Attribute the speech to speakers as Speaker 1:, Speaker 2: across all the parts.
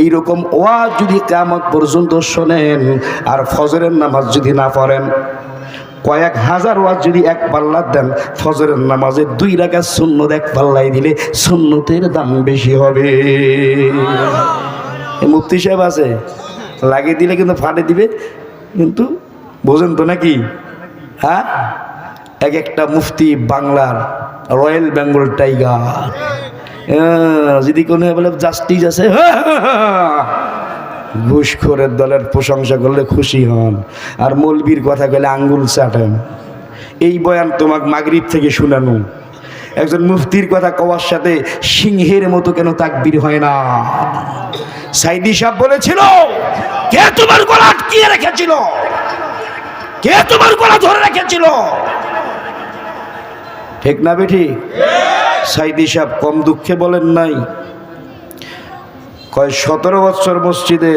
Speaker 1: এইরকম ওয়াজ যদি কিয়ামত পর্যন্ত শোনেন আর ফজরের নামাজ যদি না পড়েন, কয়েক হাজার ওয়াজ যদি এক পাল্লা দেন, ফজরের নামাজে 2 রাকাত সুন্নত এক পাল্লাই দিলে সুন্নতের দাম বেশি হবে। মুফতি সাহেব আছে, লাগিয়ে দিলে কিন্তু ফাটে দিবে, কিন্তু বোঝেন তো নাকি? হ্যাঁ, এক একটা মুফতি বাংলার রয়্যাল বেঙ্গল টাইগার, যদি কোনো বলে জাস্টিস আছে, ঘুষখোরের দলের প্রশংসা করলে খুশি হন, আর মৌলবীর কথা কইলে আঙ্গুল চাটেন। এই বয়ান তোমাকে মাগরিব থেকে শুনানো। একজন মুফতির কথা কওয়ার সাথে সিংহের মতো কেন তাকবীর হয় না? সাইদি সাহেব বলেছিল, কে তোমার গলা আটকিয়ে রেখেছিল? কে তোমার গলা ধরে রেখেছিল? ঠিক না বেঠি? সাইদি সাহেব কম দুঃখে বলেন নাই, কয় 17 বছর মসজিদে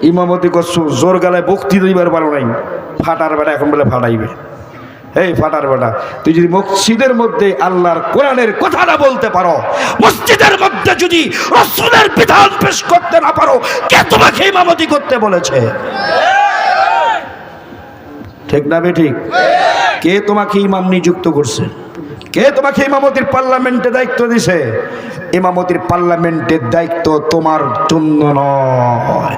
Speaker 1: ইমামতি করছো, জোর গালায় বক্তৃতা দিবার পারো নাই, ফাটার বেটা এখন বলে ফাটাইবে। এই ফাটার বেটা, তুই যদি মসজিদের মধ্যে আল্লাহর কোরআনের কথাটা বলতে পারো, মসজিদের মধ্যে যদি রাসূলের বিধান পেশ করতে না পারো, কে তোমাকে ইমামতি করতে বলেছে? ঠিক না বেঠিক? কে তোমাকে ইমাম নিযুক্ত করছে? কে তোমাকে ইমামতির পার্লামেন্টে দায়িত্ব দিছে? ইমামতির পার্লামেন্টের দায়িত্ব তোমার জন্য নয়।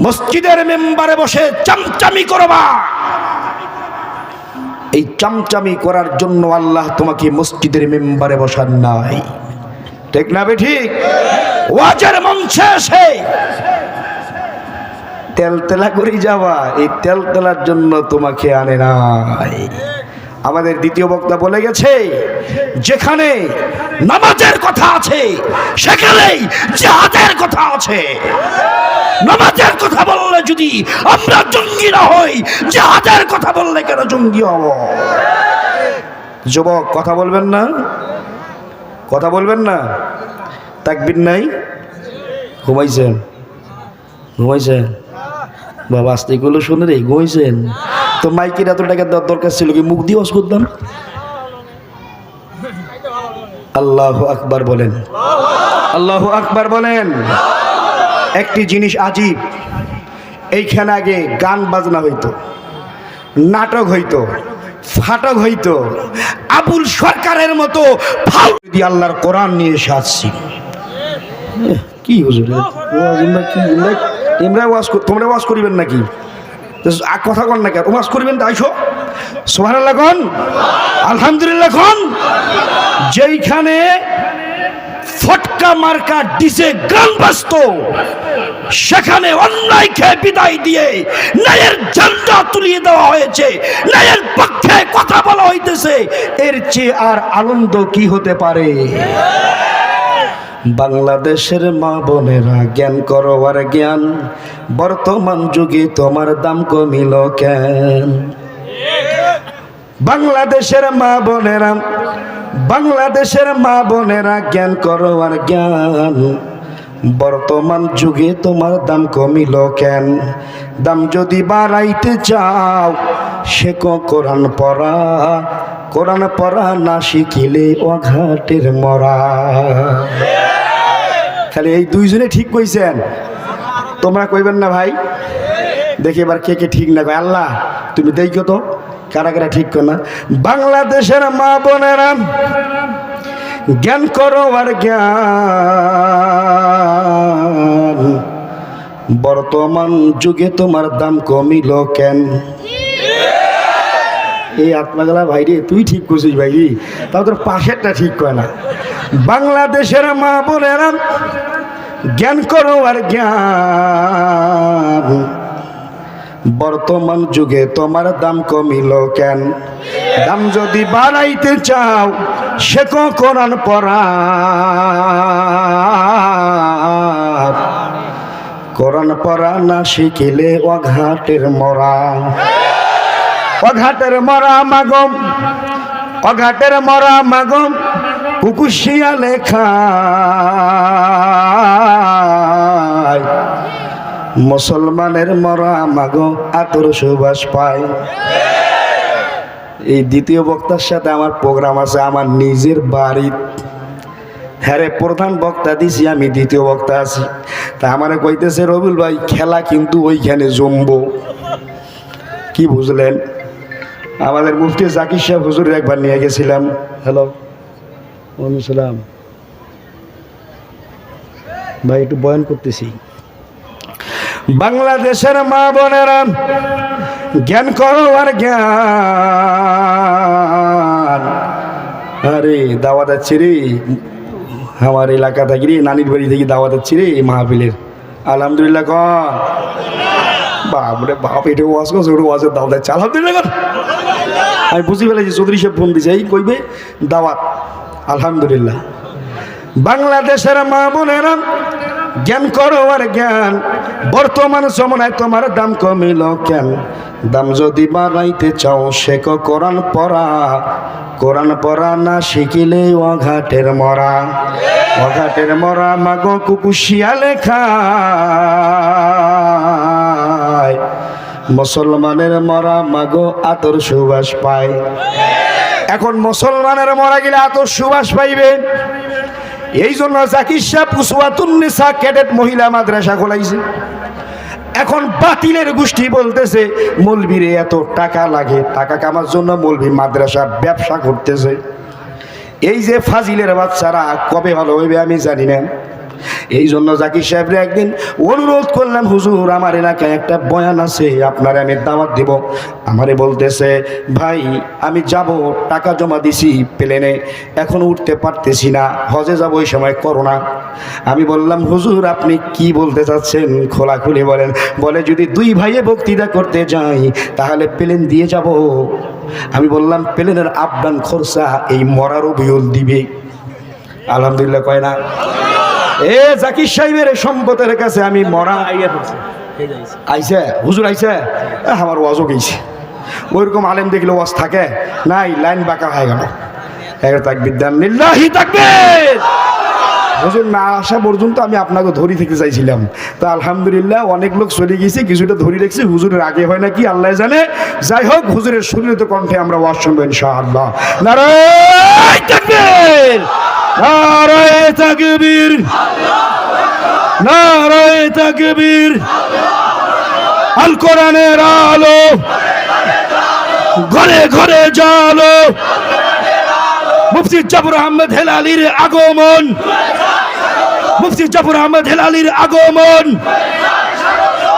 Speaker 1: মসজিদের মেম্বারে বসে চামচামি করবা, এই চামচামি করার জন্য আল্লাহ তোমাকে মসজিদের মেম্বারে বসান নাই। ঠিক না বেঠিক? ওয়াজের মঞ্চে এসে তেলতেলা করে যাওয়া, এই তেলতেলার জন্য তোমাকে আনে নাই। আমাদের দ্বিতীয় বক্তা বলে গেছে, যেখানে নামাজের কথা আছে সেখানেই জিহাদের কথা আছে। নামাজের কথা বললে যদি আমরা জঙ্গি না হই, জিহাদের কথা বললে কেন জঙ্গি হব? যুবক কথা বলবেন না? কথা বলবেন না? তাকবীর নাই? ঘুমাইছেন? ঘুমাইছেন? বাবা আস্তে এগুলো শুনে রে, ঘুমাইছেন? তো মাইকের এত টাকা দেওয়ার দরকার ছিল কি? মুখ দিয়ে ওয়াজ করতাম। আল্লাহু আকবার বলেন, আল্লাহু আকবার বলেন। একটি জিনিস আজীব, এইখানে আগে গান বাজনা হইতো, নাটক হইতো, ফাটক হইতো, আবুল সরকারের মতো ফাউ দিয়ে আল্লাহর কোরআন নিয়ে এসে আসছি। কি হুজুর, তোমরা ওয়াজ করিবেন নাকি? কথা কন না, ওয়াজ করিবেন তো আইসো, সুবহানাল্লাহ কোন, আলহামদুলিল্লাহ কোন। যেইখানে ফটকা মার্কা ডিজে গান বাজত, সেখানে অন্যায়কে বিদায় দিয়ে ন্যায়ের ঝান্ডা তুলিয়ে দেওয়া হয়েছে, ন্যায়ের পক্ষে কথা বলা হইতেছে। এর চেয়ে আর আনন্দ কি হতে পারে? বাংলাদেশের মা বোনেরা জ্ঞান করো আর জ্ঞান, বর্তমান যুগে তোমার দাম কমিল কেন? বাংলাদেশের মা বোনেরা, বাংলাদেশের মা বোনেরা জ্ঞান করো আর জ্ঞান, বর্তমান যুগে তোমার দাম কমিল কেন? দাম যদি বাড়াইতে চাও শেখো কোরআন পড়া, কোরআন পড়া না শিখিলে অঘাটের মরা। খালি এই দুইজনে ঠিক কইছেন, তোমরা কইবেন না ভাই? দেখি এবার কে কে ঠিক না কয়। আল্লাহ তুমি দেখো তো কারা কারা ঠিক কর না। বাংলাদেশের মা বোনেরা জ্ঞান করো আর জ্ঞান, বর্তমান যুগে তোমার দাম কমিল কেন? এই আত্মাগলা ভাই রে, তুই ঠিক করছিস ভাই, তাও তোর পাশেরটা ঠিক কয় না। বাংলাদেশের মা বোনেরা জ্ঞান করো আর জ্ঞান, বর্তমান যুগে তোমার দাম কমিল কেন? দাম যদি বাড়াইতে চাও শেখো কোরআন পড়া, কোরআন পড়া না শিখিলে অঘাটের মরা। অঘাটের মরা মাগম, অঘাটের মরা মাগম, কুকুশিয়া লেখা মুসলমানের মরা মাগো আতর সুবাস পায়। এই দ্বিতীয় বক্তার সাথে আমার প্রোগ্রাম আছে আমার নিজের বাড়ি, হ্যাঁ রে, প্রধান বক্তা দিছি আমি, দ্বিতীয় বক্তা আছি। তা আমারে কইতেছে রবিউল ভাই খেলা কিন্তু ওইখানে জমবো। কি বুঝলেন? আমাদের মুফতি জাকির সাহেব হুজুরের একবার নিয়ে গেছিলাম। হ্যালো, ওয়ালাইকুম সালাম ভাই, একটু বয়ান করতেছি। বাংলাদেশের মা বোনেরা জ্ঞান করো আর জ্ঞান। আরে দাওয়াত আছে রে, আমার এলাকা থেকে রে, নানির বাড়ি থেকে দাওয়াত আছে রে মাহফিলের। আলহামদুলিল্লাহ কন। বাপরে বাপ, এটা ওয়াজ করছে, ওটা ওয়াজের দাওয়াত আছে। আলহামদুলিল্লাহ কন। আমি বুঝি ফেলেছি, চৌধুরী সাহেব ফোন দিছে, এই কইবে দাওয়াত। আলহামদুলিল্লাহ। বাংলাদেশের মা বোনেরা জ্ঞান করো আর জ্ঞান। বর্তমান জমানায় তোমার দাম কমিল কেন? দাম যদি বাড়াইতে চাও শেখো কোরআন পড়া। কোরআন পড়া না শিখিলে অঘাটের মরা। অঘাটের মরা মাগো কুকুশিয়ালে খায়। মুসলমানের মরা মাগো আতর সুবাস পায়। এখন মুসলমানের মরা গেলে আতর সুবাস পাইবে। এই জন্য জাকির সাহেব উসওয়াতুন্নিসা ক্যাডেট মহিলা মাদ্রাসা খোলাইছে। এখন বাতিলের গোষ্ঠী বলতেছে মৌলবীরে এত টাকা লাগে, টাকা কামার জন্য মৌলবী মাদ্রাসা ব্যবসা করতেছে। এই যে ফাজিলের বাচ্চারা কবে ভালো হইবে আমি জানি না। এই জন্য জাকির সাহেবরে একদিন অনুরোধ করলাম, হুজুর আমার এলাকায় একটা বয়ান আছে, আপনারে আমি দাওয়াত দিব। আমারে বলতেছে ভাই আমি যাব, টাকা জমা দিছি প্লেনে, এখন উঠতে পারতেছি না, হজে যাব, ওই সময় করোনা। আমি বললাম হুজুর আপনি কি বলতে চাচ্ছেন খোলাখুলি বলেন। বলে যদি দুই ভাইয়ে বক্তৃতা করতে যাই তাহলে প্লেন দিয়ে যাব। আমি বললাম প্লেনের আপ ডাউন খরচা এই মরার অভিযোগ দিবে। আলহামদুলিল্লাহ কয় না? এ জাকির সাহেবের সম্পদের কাছে আমি মরা আইসে, হুজুর আইসে, আমার ওয়াজও গেছে। ওইরকম আলেম দেখলে ওয়াজ থাকে নাই, লাইন বাঁকা হয়ে গেল। তাকবীর দেন, লিল্লাহি তাকবীর। হুজুর না আসা পর্যন্ত আমি আপনাকে ধরি থেকে চাইছিলাম, তা আলহামদুলিল্লাহ অনেক লোক চলে গেছে, কিছুটা ধরি রেখেছি। হুজুরের আগে হয় নাকি আল্লাহ জানে। যাই হোক, হুজুরের সুরিত কণ্ঠে আমরা ওয়াজ শুনবো ইনশাআল্লাহ। নারায়ে তাকবীর, নারায়ে তাকবীর, নারায়ে তাকবীর। আল কোরআনের আলো ঘরে ঘরে জালো। মুফতি জাফর আহমদ হেলালির আগমন, মুফতি জাফর আহমদ হেলালির আগমন।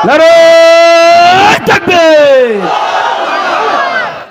Speaker 1: নারায়ে তাকবীর।